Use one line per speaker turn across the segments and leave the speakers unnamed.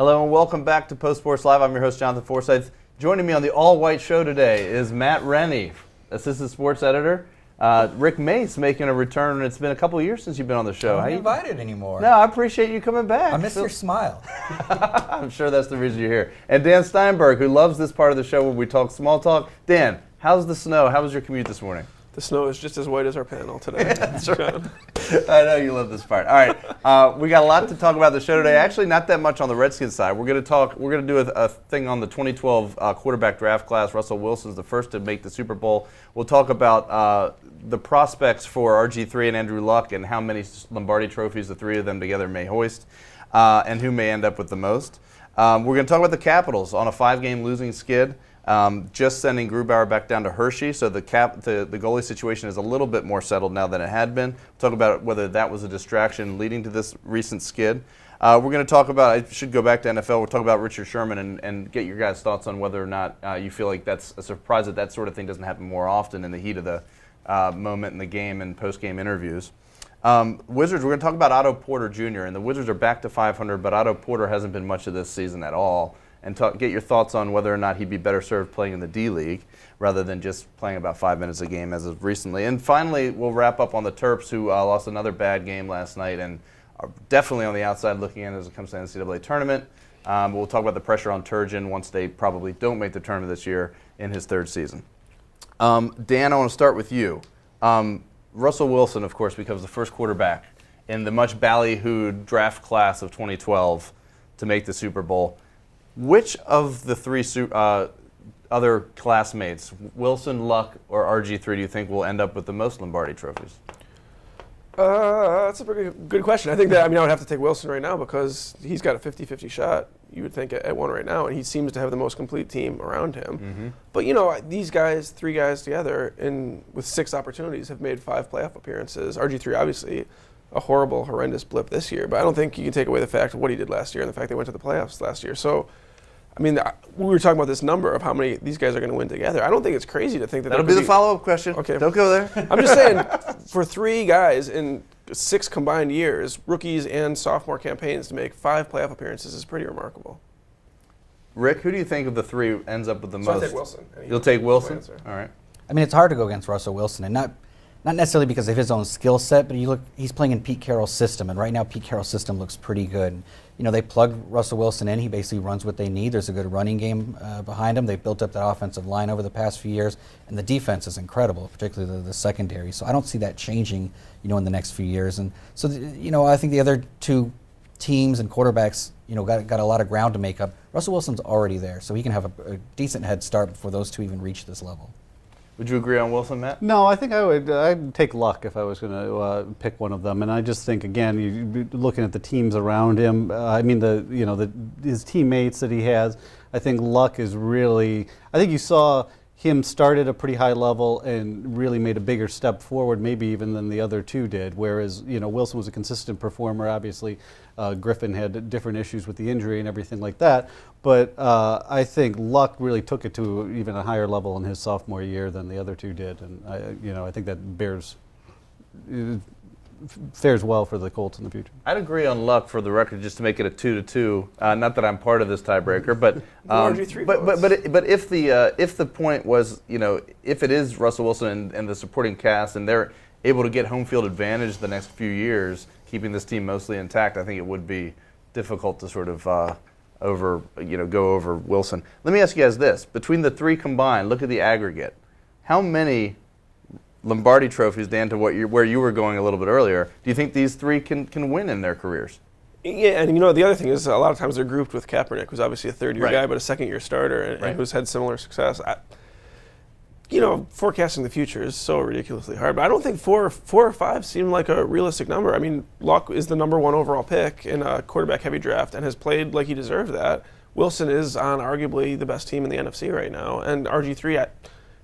Hello and welcome back to Post Sports Live. I'm your host, Jonathan Forsythe. Joining me on the all-white show today is Matt Rennie, assistant sports editor. Rick Maese making a return. It's been a couple of years since you've been on the show.
I'm not invited anymore.
No, I appreciate you coming back.
I miss your smile.
I'm sure that's the reason you're here. And Dan Steinberg, who loves this part of the show where we talk small talk. Dan, how's the snow? How was your commute this morning?
The snow is just as white as our panel today.
That's right. I know you love this part. All right, we got a lot to talk about the show today. Actually, not that much on the Redskins side. We're going to do a thing on the 2012 quarterback draft class. Russell Wilson's the first to make the Super Bowl. We'll talk about the prospects for RG3 and Andrew Luck and how many Lombardi trophies the three of them together may hoist, and who may end up with the most. We're going to talk about the Capitals on a 5-game losing skid. Just sending Grubauer back down to Hershey, so the goalie situation is a little bit more settled now than it had been. We'll talk about whether that was a distraction leading to this recent skid. We're going to talk about, I should go back to NFL, we'll talk about Richard Sherman and get your guys' thoughts on whether or not you feel like that's a surprise that sort of thing doesn't happen more often in the heat of the moment in the game and post-game interviews. Wizards, we're going to talk about Otto Porter Jr., and the Wizards are back to 500, but Otto Porter hasn't been much of this season at all. And get your thoughts on whether or not he'd be better served playing in the D-League rather than just playing about 5 minutes a game as of recently. And finally, we'll wrap up on the Terps, who lost another bad game last night and are definitely on the outside looking in as it comes to the NCAA tournament. We'll talk about the pressure on Turgeon once they probably don't make the tournament this year in his third season. Dan, I want to start with you. Russell Wilson, of course, becomes the first quarterback in the much ballyhooed draft class of 2012 to make the Super Bowl. Which of the three other classmates, Wilson, Luck, or RG3, do you think will end up with the most Lombardi trophies?
That's a pretty good question. I think that, I would have to take Wilson right now because he's got a 50-50 shot, you would think, at one right now, and he seems to have the most complete team around him. Mm-hmm. But, these guys, 3 guys together, with 6 opportunities, have made 5 playoff appearances. RG3, obviously, a horrendous blip this year, but I don't think you can take away the fact of what he did last year and the fact they went to the playoffs last year. So, we were talking about this number of how many these guys are going to win together. I don't think it's crazy to think that
that'll be the follow-up question.
Okay.
Don't go there.
I'm just saying, for 3 guys in 6 combined years, rookies and sophomore campaigns, to make 5 playoff appearances is pretty remarkable.
Rick, who do you think of the 3 ends up with the most?
I'll take Wilson.
You'll take Wilson? All right.
It's hard to go against Russell Wilson, and not necessarily because of his own skill set, but he's playing in Pete Carroll's system, and right now Pete Carroll's system looks pretty good. They plug Russell Wilson in. He basically runs what they need. There's a good running game behind him. They've built up that offensive line over the past few years, and the defense is incredible, particularly the secondary. So I don't see that changing, in the next few years. And so, I think the other 2 teams and quarterbacks, got a lot of ground to make up. Russell Wilson's already there, so he can have a decent head start before those 2 even reach this level.
Would you agree on Wilson, Matt?
No, I think I'd take Luck if I was going to pick one of them. And I just think, again, you looking at the teams around him. His teammates that he has. I think Luck is really. I think you saw him start at a pretty high level and really made a bigger step forward, maybe even than the other 2 did. Whereas Wilson was a consistent performer. Obviously, Griffin had different issues with the injury and everything like that. But I think Luck really took it to even a higher level in his sophomore year than the other 2 did, and I think that fares well for the Colts in the future.
I'd agree on Luck for the record, just to make it a 2-2. Not that I'm part of this tiebreaker, but if the point was, if it is Russell Wilson and the supporting cast, and they're able to get home field advantage the next few years, keeping this team mostly intact, I think it would be difficult to sort of go over Wilson. Let me ask you guys this: between the 3 combined, look at the aggregate. How many Lombardi trophies, Dan, to where you were going a little bit earlier, do you think these 3 can win in their cares?
Yeah, and the other thing is a lot of times they're grouped with Kaepernick, who's obviously a third-year guy, but a second-year starter, and who's had similar success. Forecasting the future is so ridiculously hard, but I don't think 4 or 5 seem like a realistic number. Luck is the number 1 overall pick in a quarterback-heavy draft and has played like he deserved that. Wilson is on arguably the best team in the NFC right now, and RG3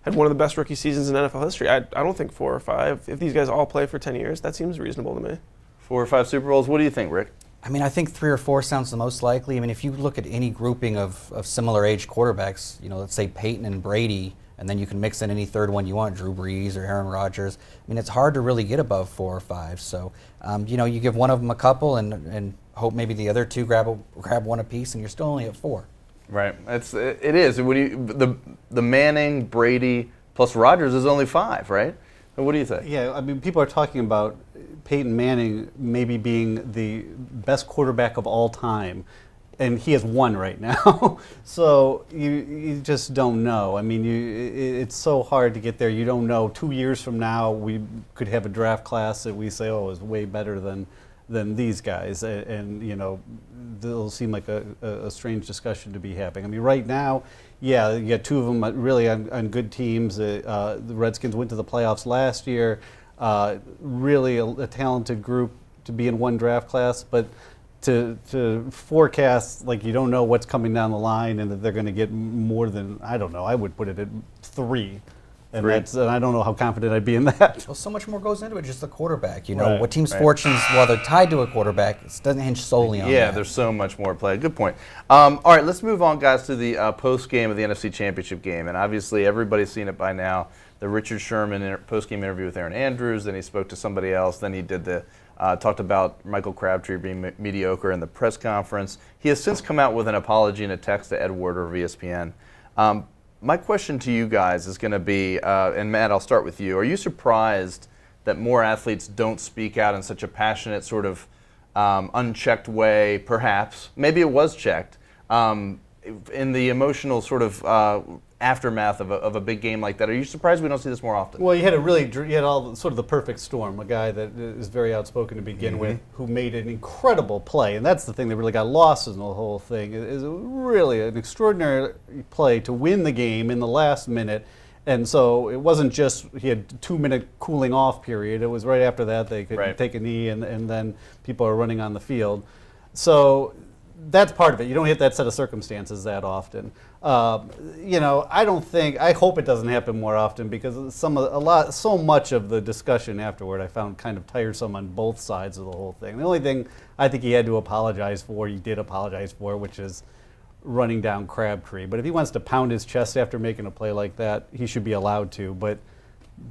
had one of the best rookie seasons in NFL history. I don't think 4 or 5. If these guys all play for 10 years, that seems reasonable to me.
4 or 5 Super Bowls. What do you think, Rick?
I think 3 or 4 sounds the most likely. If you look at any grouping of similar age quarterbacks, let's say Peyton and Brady, and then you can mix in any third one you want, Drew Brees or Aaron Rodgers. It's hard to really get above 4 or 5. So, you give one of them a couple and hope maybe the other two grab one apiece, and you're still only at 4.
Right. It is. The Manning, Brady, plus Rodgers is only 5, right? What do you think?
Yeah, I mean, people are talking about Peyton Manning maybe being the best quarterback of all time, and he has 1 right now. So you just don't know. I mean, it's so hard to get there. You don't know. 2 years from now, we could have a draft class that we say, oh, is way better than these guys, and you know, it'll seem like a strange discussion to be having. I mean, right now, yeah, you got 2 of them really on good teams. The Redskins went to the playoffs last year. Really a talented group to be in 1 draft class, but to forecast, like, you don't know what's coming down the line and that they're going to get more than, I don't know, I would put it at 3. And I don't know how confident I'd be in that.
Well, so much more goes into it, just the quarterback. You know,
Right,
what team's fortunes, while they're tied to a quarterback, it doesn't hinge solely on that.
Yeah, there's so much more play. Good point. All right, let's move on, guys, to the post-game of the NFC Championship game. And obviously, everybody's seen it by now. The Richard Sherman post-game interview with Aaron Andrews. Then he spoke to somebody else. Then he did talked about Michael Crabtree being mediocre in the press conference. He has since come out with an apology in a text to Ed Werder of ESPN. My question to you guys is going to be, and Matt, I'll start with you. Are you surprised that more athletes don't speak out in such a passionate, sort of unchecked way, perhaps? Maybe it was checked. In the emotional sort of aftermath of a big game like that, are you surprised we don't see this more often?
Well, you had all sort of the perfect storm. A guy that is very outspoken to begin with, who made an incredible play, and that's the thing that really got lost in the whole thing. Is really an extraordinary play to win the game in the last minute, and so it wasn't just he had a 2-minute cooling off period. It was right after that they could take a knee, and then people are running on the field. So that's part of it. You don't hit that set of circumstances that often. I hope it doesn't happen more often, because so much of the discussion afterward I found kind of tiresome on both sides of the whole thing. The only thing I think he had to apologize for, he did apologize for, which is running down Crabtree. But if he wants to pound his chest after making a play like that, he should be allowed to. But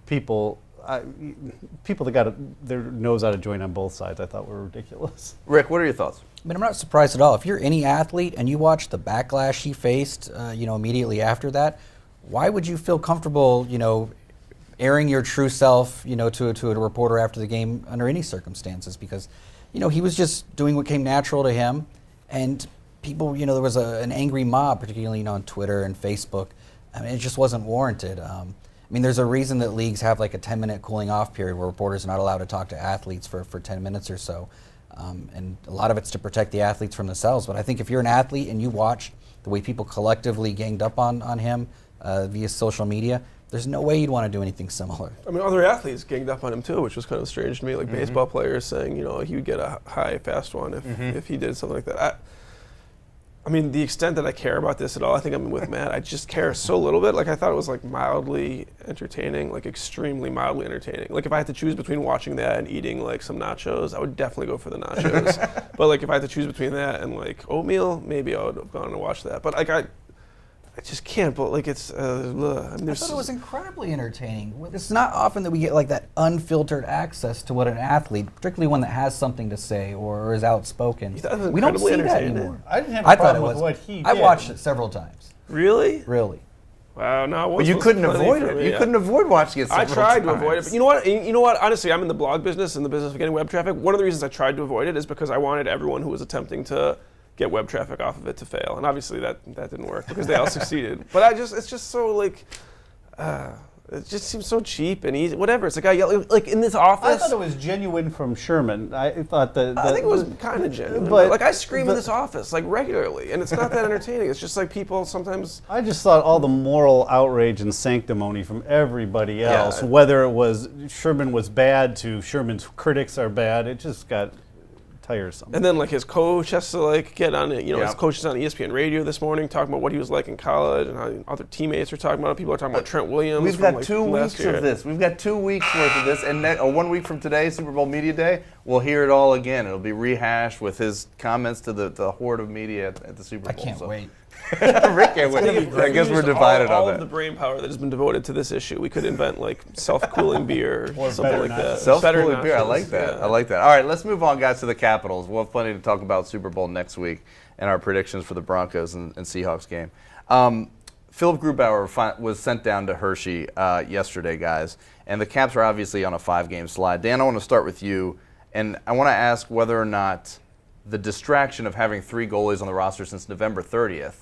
people that got their nose out of joint on both sides, I thought were ridiculous.
Rick, what are your thoughts?
I mean, I'm not surprised at all. If you're any athlete and you watch the backlash he faced, immediately after that, why would you feel comfortable, airing your true self, to a reporter after the game under any circumstances? Because, he was just doing what came natural to him, and people, there was an angry mob, particularly, on Twitter and Facebook. I mean, it just wasn't warranted. There's a reason that leagues have like a 10-minute cooling off period where reporters are not allowed to talk to athletes for 10 minutes or so. And a lot of it's to protect the athletes from themselves. But I think if you're an athlete and you watch the way people collectively ganged up on him via social media, there's no way you'd want to do anything similar.
I mean, other athletes ganged up on him too, which was kind of strange to me, like baseball players saying, he would get a high, fast one if he did something like that. I mean, the extent that I care about this at all, I think I'm with Matt. I just care so little bit. Like, I thought it was like mildly entertaining, like extremely mildly entertaining. Like, if I had to choose between watching that and eating like some nachos, I would definitely go for the nachos. But like, if I had to choose between that and like oatmeal, maybe I would have gone and watched that. But like, I just can't. But like, it's. I
thought it was incredibly entertaining. It's not often that we get like that unfiltered access to what an athlete, particularly one that has something to say or is outspoken. We don't see that anymore.
I didn't have a problem with what he did.
I watched it several times.
Really?
Really.
Wow, no.
But you couldn't avoid it. You couldn't avoid watching it several times.
I tried to avoid it. But you know what? Honestly, I'm in the blog business, in the business of getting web traffic. One of the reasons I tried to avoid it is because I wanted everyone who was attempting to get web traffic off of it to fail, and obviously that didn't work because they all succeeded. But it's just so like, it just seems so cheap and easy. Whatever. It's like like in this office.
I thought it was genuine from Sherman. I thought that.
I think it was kind of genuine. But like I scream in this office like regularly, and it's not that entertaining. It's just like people sometimes.
I just thought all the moral outrage and sanctimony from everybody else, whether it was Sherman was bad to Sherman's critics are bad, it just got tiresome.
And then like his coach has to like get on it. His coach is on ESPN radio this morning talking about what he was like in college and how other teammates are talking about it. People are talking about Trent Williams.
We've got 2 weeks of this. We've got 2 weeks worth of this, and 1 week from today, Super Bowl Media Day, we'll hear it all again. It'll be rehashed with his comments to the horde of media at the Super Bowl.
I can't wait.
Rick can't wait. I guess we're divided
all
on
of the
that.
brain power that has been devoted to this issue. We could invent like self-cooling beer or something like that.
Self-cooling beer. I
nachos,
like that.
yeah.
I like that. All right, let's move on, guys, to the Capitals. We'll have plenty to talk about Super Bowl next week and our predictions for the Broncos and Seahawks game. Philip Grubauer was sent down to Hershey yesterday, guys, and the Caps are obviously on a 5-game slide. Dan, I want to start with you, and I want to ask whether or not the distraction of having 3 goalies on the roster since November 30th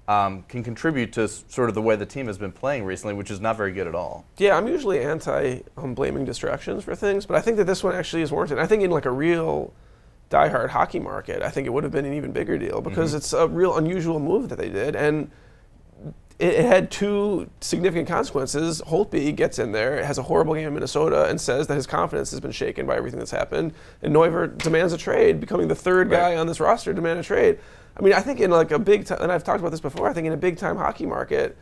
can contribute to sort of the way the team has been playing recently, which is not very good at all.
Yeah, I'm usually anti blaming distractions for things, but I think that this one actually is warranted. I think in like a real diehard hockey market, I think it would have been an even bigger deal because it's a real unusual move that they did, and it had 2 significant consequences. Holtby gets in there, has a horrible game in Minnesota, and says that his confidence has been shaken by everything that's happened. And Neuver demands a trade, becoming the 3rd guy on this roster to demand a trade. I mean, I think in like a big time, and I've talked about this before, I think in a big time hockey market,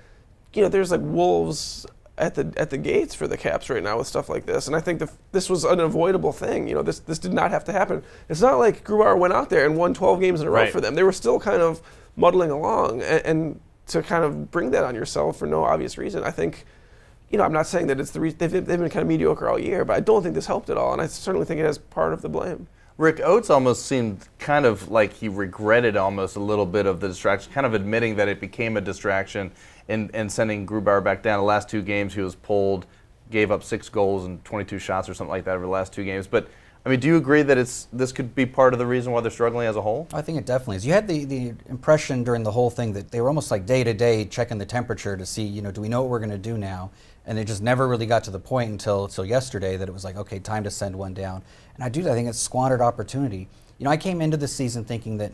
there's like wolves at the gates for the Caps right now with stuff like this. And I think this was an avoidable thing. This did not have to happen. It's not like Grubauer went out there and won 12 games in a row for them. They were still kind of muddling along, and to kind of bring that on yourself for no obvious reason. I think, I'm not saying that it's the reason they've been kind of mediocre all year, but I don't think this helped at all, and I certainly think it has part of the blame.
Rick, Oates almost seemed kind of like he regretted almost a little bit of the distraction, kind of admitting that it became a distraction and sending Grubauer back down. The last 2 games he was pulled, gave up 6 goals and 22 shots or something like that over the last 2 games. But I mean, do you agree that this could be part of the reason why they're struggling as a whole?
I think it definitely is. You had the impression during the whole thing that they were almost like day to day checking the temperature to see, do we know what we're going to do now? And it just never really got to the point until yesterday that it was like, okay, time to send one down. And I think it's squandered opportunity. I came into the season thinking that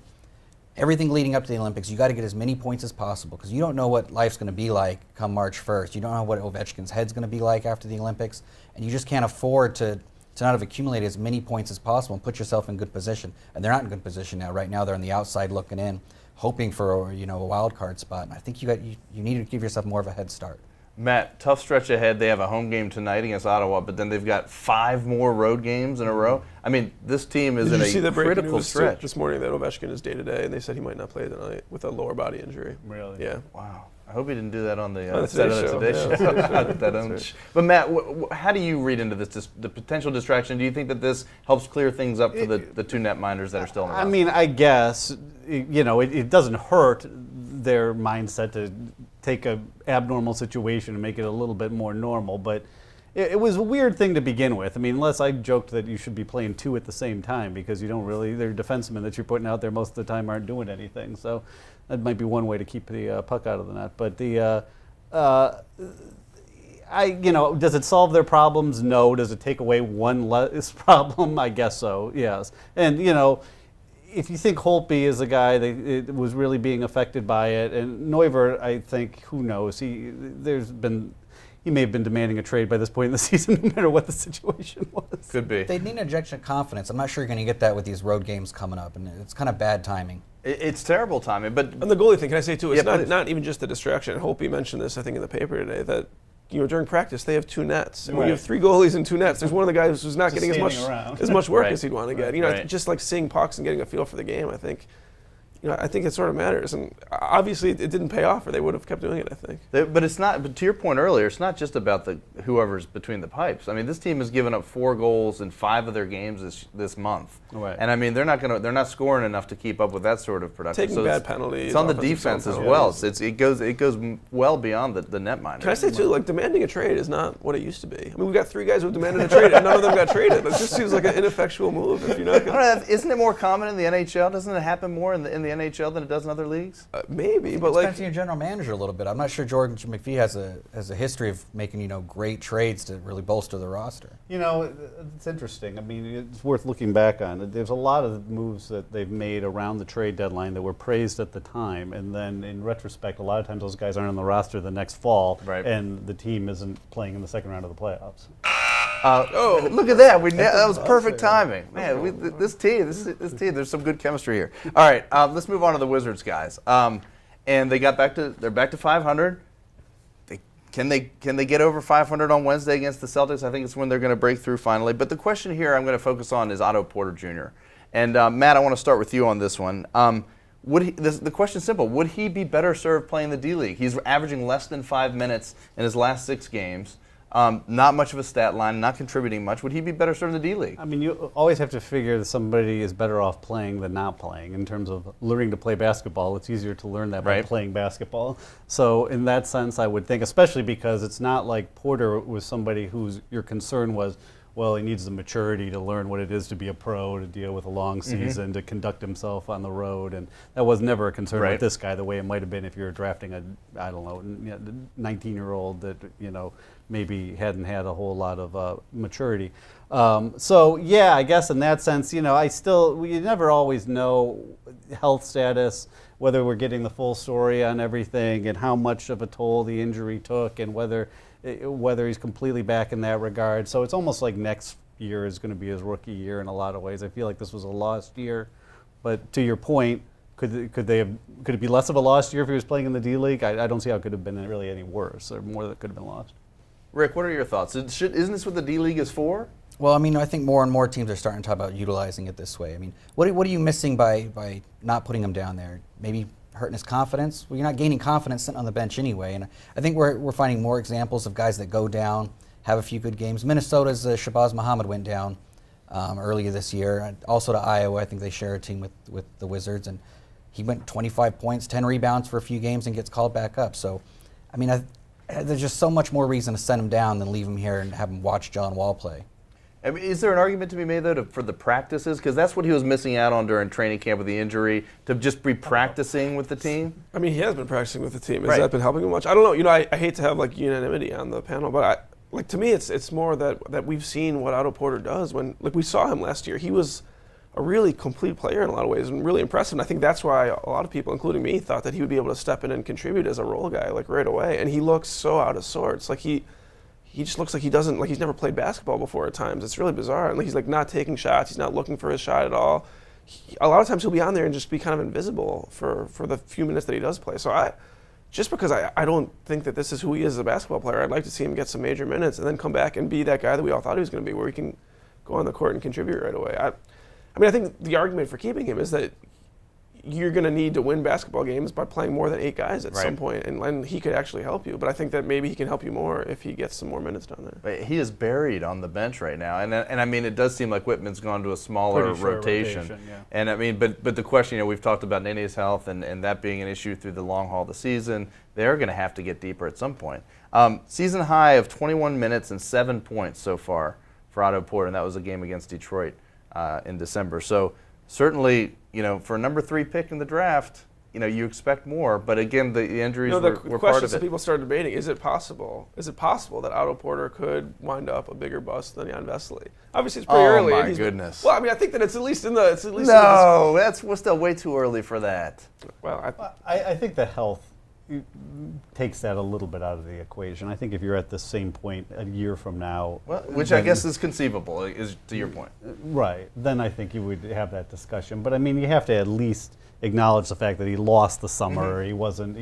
everything leading up to the Olympics, you got to get as many points as possible because you don't know what life's going to be like come March 1st. You don't know what Ovechkin's head's going to be like after the Olympics, and you just can't afford to not have accumulated as many points as possible and put yourself in good position. And they're not in good position now. Right now, they're on the outside looking in, hoping for a wild card spot. And I think you need to give yourself more of a head start.
Matt, tough stretch ahead. They have a home game tonight against Ottawa, but then they've got 5 more road games in a row. I mean, this team is in a critical stretch.
This morning that Ovechkin is day-to-day, and they said he might not play tonight with a lower body injury.
Really?
Yeah.
Wow. I hope he didn't do that on the
set of the Today Show.
But Matt, how do you read into this, the potential distraction? Do you think that this helps clear things up for the 2 netminders that are still in the roster?
I mean, I guess, it doesn't hurt their mindset to take a abnormal situation and make it a little bit more normal, but it was a weird thing to begin with. I mean, unless I joked that you should be playing 2 at the same time because you don't really, they're defensemen that you're putting out there most of the time aren't doing anything. So that might be one way to keep the puck out of the net. But does it solve their problems? No. Does it take away one less problem? I guess so, yes. And, if you think Holtby is a guy that was really being affected by it, and Neuver, I think, who knows? He may have been demanding a trade by this point in the season, no matter what the situation was.
Could be.
They need an injection of confidence. I'm not sure you're going to get that with these road games coming up, and it's kind of bad timing.
It's terrible timing, but
on the goalie thing, can I say too? It's not even just the distraction. Holtby mentioned this, I think, in the paper today that. During practice, they have 2 nets. And when you have 3 goalies and 2 nets, there's one of the guys who's not getting as much work as he'd want to get. Just like seeing pucks and getting a feel for the game, I think. I think it sort of matters, and obviously it didn't pay off, or they would have kept doing it. I think.
But it's not. But to your point earlier, it's not just about whoever's between the pipes. I mean, this team has given up 4 goals in 5 of their games this month,
right.
And I mean, they're not scoring enough to keep up with that sort of production.
Taking bad penalties.
It's on the defense as well. It goes well beyond the netminder.
Can I say too, like demanding a trade is not what it used to be. I mean, we've got 3 guys who demanded a trade, and none of them got traded. It just seems like an ineffectual move. If you're not gonna...
Isn't it more common in the NHL? Doesn't it happen more in the NHL than it does in other leagues?
Maybe, but
depends on your general manager a little bit. I'm not sure Jordan McPhee has a history of making great trades to really bolster the roster.
It's interesting. I mean, it's worth looking back on. There's a lot of moves that they've made around the trade deadline that were praised at the time, and then in retrospect, a lot of times those guys aren't on the roster the next fall,
right.
And the team isn't playing in the second round of the playoffs.
Look at that! That was perfect timing, man. This team. There's some good chemistry here. All right, let's move on to the Wizards, guys. And they're back to 500. Can they get over 500 on Wednesday against the Celtics? I think it's when they're going to break through finally. But the question here I'm going to focus on is Otto Porter Jr. And Matt, I want to start with you on this one. the question's simple. Would he be better served playing the D-League? He's averaging less than 5 minutes in his last 6 games. Not much of a stat line, not contributing much. Would he be better served in the D-League?
I mean, you always have to figure that somebody is better off playing than not playing. In terms of learning to play basketball, it's easier to learn that by playing basketball. So in that sense, I would think, especially because it's not like Porter was somebody whose your concern was, well, he needs the maturity to learn what it is to be a pro, to deal with a long season, to conduct himself on the road. And that was never a concern with this guy, the way it might have been if you were drafting a, I don't know, 19-year-old that, maybe hadn't had a whole lot of maturity. So, yeah, I guess in that sense, we never always know health status, whether we're getting the full story on everything and how much of a toll the injury took and whether he's completely back in that regard. So it's almost like next year is going to be his rookie year in a lot of ways. I feel like this was a lost year. But to your point, could it be less of a lost year if he was playing in the D-League? I don't see how it could have been really any worse or more that could have been lost.
Rick, what are your thoughts? Isn't this what the D-League is for?
Well, I mean, I think more and more teams are starting to talk about utilizing it this way. I mean, what are you missing by not putting him down there? Maybe hurting his confidence? Well, you're not gaining confidence sitting on the bench anyway. And I think we're finding more examples of guys that go down, have a few good games. Minnesota's Shabazz Muhammad went down earlier this year. Also to Iowa, I think they share a team with the Wizards. And he went 25 points, 10 rebounds for a few games and gets called back up. So, I mean, there's just so much more reason to send him down than leave him here and have him watch John Wall play.
I mean, is there an argument to be made, though, for the practices? Because that's what he was missing out on during training camp with the injury, to just be practicing with the team?
I mean, he has been practicing with the team. Has that been helping him much? I don't know. I hate to have, unanimity on the panel, but to me, it's more that we've seen what Otto Porter does. When we saw him last year, he was a really complete player in a lot of ways and really impressive. And I think that's why a lot of people, including me, thought that he would be able to step in and contribute as a role guy right away. And he looks so out of sorts. He just looks like he's never played basketball before at times. It's really bizarre. And he's not taking shots. He's not looking for his shot at all. A lot of times he'll be on there and just be kind of invisible for the few minutes that he does play. So just because I don't think that this is who he is as a basketball player, I'd like to see him get some major minutes and then come back and be that guy that we all thought he was going to be, where he can go on the court and contribute right away. I think the argument for keeping him is that you're going to need to win basketball games by playing more than 8 guys at some point, and he could actually help you. But I think that maybe he can help you more if he gets some more minutes down there.
But he is buried on the bench right now, and I mean, it does seem like Whitman's gone to a smaller rotation. Yeah. And I mean, but the question, we've talked about Nene's health and that being an issue through the long haul of the season. They're going to have to get deeper at some point. Season high of 21 minutes and 7 points so far for Otto Porter, and that was a game against Detroit in December. So certainly, for a number 3 pick in the draft, you expect more. But again, the injuries were part of it.
That people started debating: is it possible that Otto Porter could wind up a bigger bust than Jan Vesely? Obviously, it's pretty early.
Oh my goodness!
Well, I mean, I think that it's at least in the.
We're still way too early for that.
Well, I think the health takes that a little bit out of the equation. I think if you're at the same point a year from now,
which I guess is conceivable, is to your point,
right? Then I think you would have that discussion. But I mean, you have to at least acknowledge the fact that he lost the summer. He wasn't,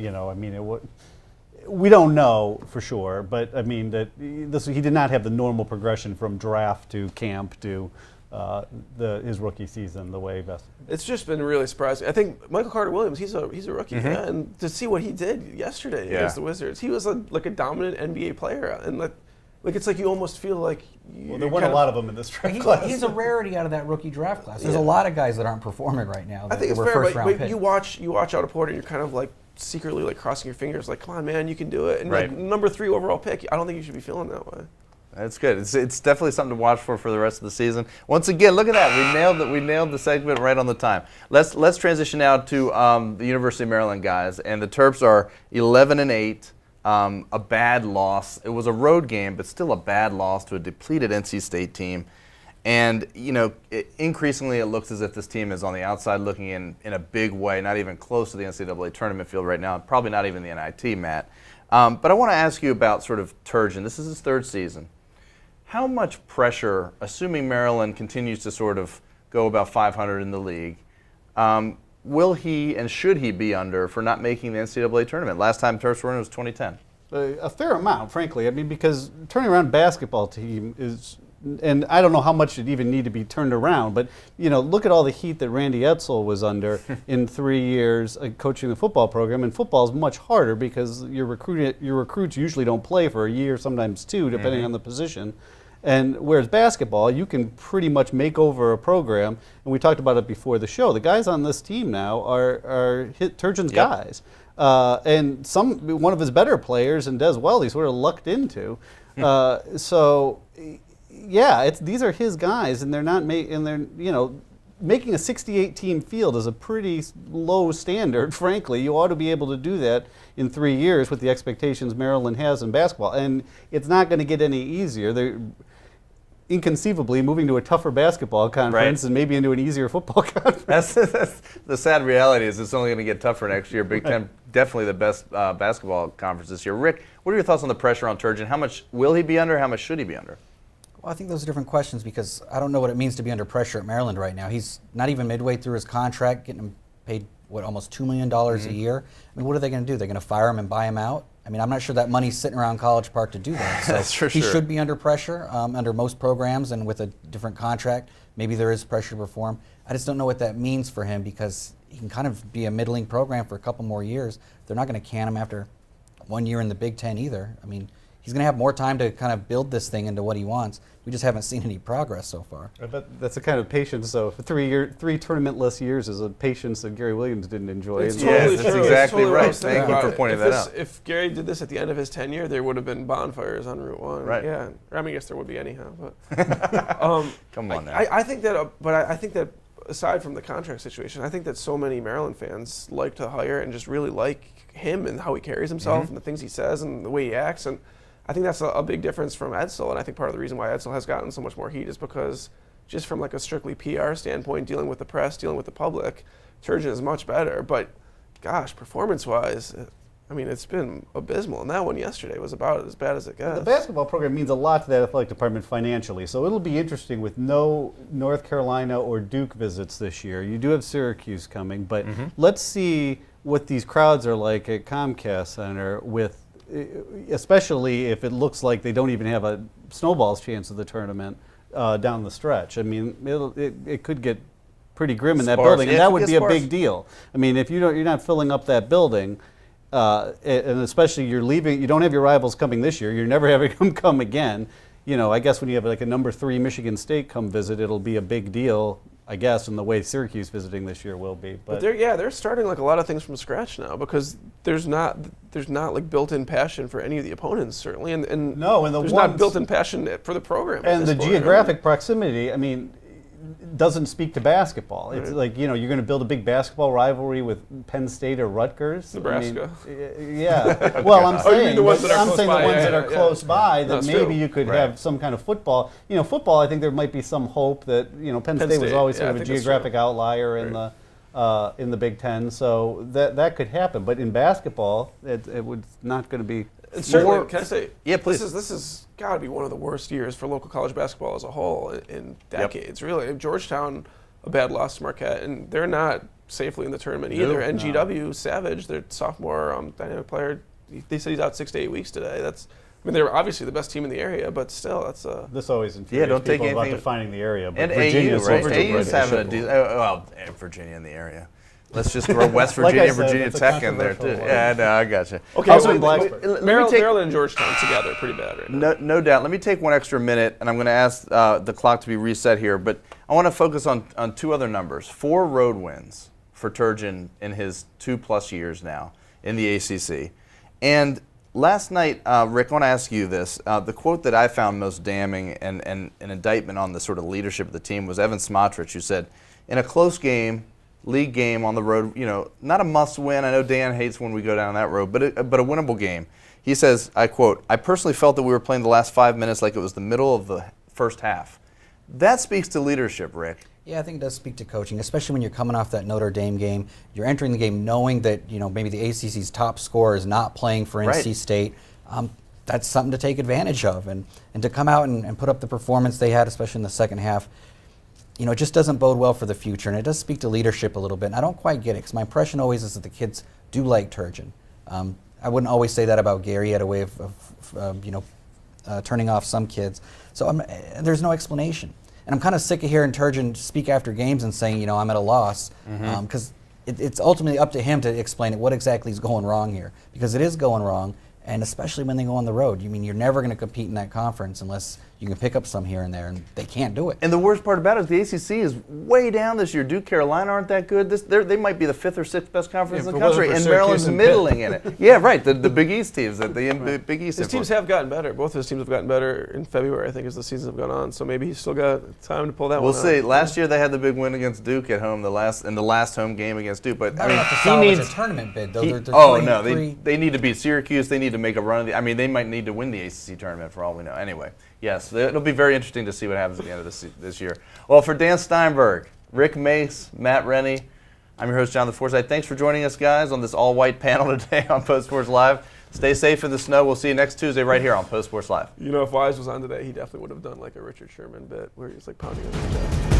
we don't know for sure, but I mean that he did not have the normal progression from draft to camp to his rookie season the way best.
It's just been really surprising. I think Michael Carter-Williams, he's a rookie, and to see what he did yesterday against the Wizards, he was like a dominant NBA player, and it's like you almost feel like.
There weren't a lot of them in this draft class.
He's a rarity out of that rookie draft class. There's a lot of guys that aren't performing right now.
I think it's fair, but you watch Otto Porter, and you're kind of secretly crossing your fingers, come on, man, you can do it. And number 3 overall pick, I don't think you should be feeling that way.
That's good. It's definitely something to watch for the rest of the season. Once again, look at that. We nailed the segment right on the time. Let's transition now to the University of Maryland guys, and the Terps are 11-8. A bad loss. It was a road game, but still a bad loss to a depleted NC State team. And increasingly, it looks as if this team is on the outside looking in a big way. Not even close to the NCAA tournament field right now. Probably not even the NIT, Matt. But I want to ask you about sort of Turgeon. This is his 3rd season. How much pressure, assuming Maryland continues to sort of go about 500 in the league, will he and should he be under for not making the NCAA tournament? Last time Terps were in, it was 2010.
A fair amount, frankly. I mean, because turning around a basketball team is and I don't know how much it even need to be turned around, but look at all the heat that Randy Edsall was under in 3 years coaching the football program, and football is much harder because your recruits usually don't play for a year, sometimes two, depending on the position. And whereas basketball, you can pretty much make over a program, and we talked about it before the show. The guys on this team now are Turgeon's guys, and one of his better players, and Des Well, he sort of lucked into. So, yeah, these are his guys, and they're not making a 68-team field is a pretty low standard. Frankly, you ought to be able to do that in 3 years with the expectations Maryland has in basketball, and it's not going to get any easier. They're inconceivably moving to a tougher basketball conference and maybe into an easier football conference.
That's the sad reality is it's only going to get tougher next year. Big Ten, definitely the best basketball conference this year. Rick, what are your thoughts on the pressure on Turgeon? How much will he be under? How much should he be under?
Well, I think those are different questions because I don't know what it means to be under pressure at Maryland right now. He's not even midway through his contract, getting him paid, almost $2 million a year. I mean, what are they going to do? They're going to fire him and buy him out? I mean, I'm not sure that money's sitting around College Park to do that. So
That's for
he
sure.
should be under pressure under most programs and with a different contract. Maybe there is pressure to perform. I just don't know what that means for him because he can kind of be a middling program for a couple more years. They're not going to can him after 1 year in the Big Ten either. I mean, he's going to have more time to kind of build this thing into what he wants. We just haven't seen any progress so far.
I bet that's a kind of patience. So 3 tournament-less years is a patience that Gary Williams didn't enjoy.
It's
Yes,
totally
that's
true.
exactly
It's totally
right. Thank you for pointing that out.
If Gary did this at the end of his tenure, there would have been bonfires on Route 1.
Right.
Yeah. I mean, I guess there would be anyhow. But
Come on now.
I think that, I think that aside from the contract situation, I think that so many Maryland fans like to hire and just really like him and how he carries himself and the things he says and the way he acts. And I think that's a big difference from Edsall, and I think part of the reason why Edsall has gotten so much more heat is because just from like a strictly PR standpoint, dealing with the press, dealing with the public, Turgeon is much better. But gosh, performance-wise, I mean, it's been abysmal, and that one yesterday was about as bad as it gets.
The basketball program means a lot to that athletic department financially, so it'll be interesting with no North Carolina or Duke visits this year. You do have Syracuse coming, but let's see what these crowds are like at Comcast Center with, especially if it looks like they don't even have a snowball's chance of the tournament down the stretch. I mean, it could get pretty grim in that building, and that would be a big deal. I mean, if you're not filling up that building, and especially you don't have your rivals coming this year, you're never having them come again. I guess when you have like a number 3 Michigan State come visit, it'll be a big deal, I guess, in the way Syracuse visiting this year will be.
But they're starting like a lot of things from scratch now because there's not like built-in passion for any of the opponents certainly, and there's not built-in passion for the program.
And the geographic proximity, I mean, doesn't speak to basketball. It's like, you're going to build a big basketball rivalry with Penn State or Rutgers.
Nebraska.
I mean, yeah. Well, I'm saying
the ones that are
close by that
That's
maybe
true.
you could have some kind of football. Football, I think there might be some hope that, Penn State was always sort of a geographic outlier in the Big Ten, so that could happen. But in basketball, it was not going to be.
And certainly, can I say?
Yeah, please.
This has got to be one of the worst years for local college basketball as a whole in decades. Really, Georgetown, a bad loss to Marquette, and they're not safely in the tournament either. And GW Savage, their sophomore dynamic player, they said he's out 6 to 8 weeks today. They're obviously the best team in the area, but still, that's a.
This always infuriates people about defining the area. But
And
Virginia's
AU, right?
Virginia
AU's having Virginia in the area. Let's just throw West Virginia,
Like I said,
Virginia
it's a
Tech in there, too.
controversial one.
Yeah, no, I gotcha.
Okay,
Also,
Blacksburg. Maryland and Georgetown together, pretty bad right now.
No doubt. Let me take one extra minute, and I'm going to ask the clock to be reset here. But I want to focus on 2 other numbers. 4 road wins for Turgeon in his 2+ years now in the ACC. And last night, Rick, I want to ask you this. The quote that I found most damning and an indictment on the sort of leadership of the team was Evan Smotrich, who said, in a close game, league game on the road, not a must-win. I know Dan hates when we go down that road, but a winnable game. He says, I quote, "I personally felt that we were playing the last 5 minutes like it was the middle of the first half." That speaks to leadership, Rick.
Yeah, I think it does speak to coaching, especially when you're coming off that Notre Dame game. You're entering the game knowing that maybe the ACC's top scorer is not playing for NC State. That's something to take advantage of, and to come out and put up the performance they had, especially in the second half. It just doesn't bode well for the future, and it does speak to leadership a little bit. And I don't quite get it, because my impression always is that the kids do like Turgeon. I wouldn't always say that about Gary. He had a way of turning off some kids. So there's no explanation. And I'm kind of sick of hearing Turgeon speak after games and saying, I'm at a loss, because it's ultimately up to him to explain what exactly is going wrong here, because it is going wrong, and especially when they go on the road. You're never going to compete in that conference unless you can pick up some here and there, and they can't do it.
And the worst part about it is the ACC is way down this year. Duke, Carolina aren't that good. They might be the 5th or 6th best conference in the country, and Maryland's middling in it. Yeah, right. The Big East teams, the Big East.
His teams have gotten better. Both his teams have gotten better in February, I think, as the seasons have gone on. So maybe he's still got time to pull that one out.
We'll see. Last year they had the big win against Duke at home, the last home game against Duke. But
he needs a tournament bid, though.
They need to beat Syracuse. They need to make a run of they might need to win the ACC tournament for all we know. Anyway. Yes, it'll be very interesting to see what happens at the end of this year. Well, for Dan Steinberg, Rick Maese, Matt Rennie, I'm your host, John the Forsythe. Thanks for joining us, guys, on this all-white panel today on Post Sports Live. Stay safe in the snow. We'll see you next Tuesday right here on Post Sports Live.
If Wise was on today, he definitely would have done like a Richard Sherman bit where he's like pounding on his chest.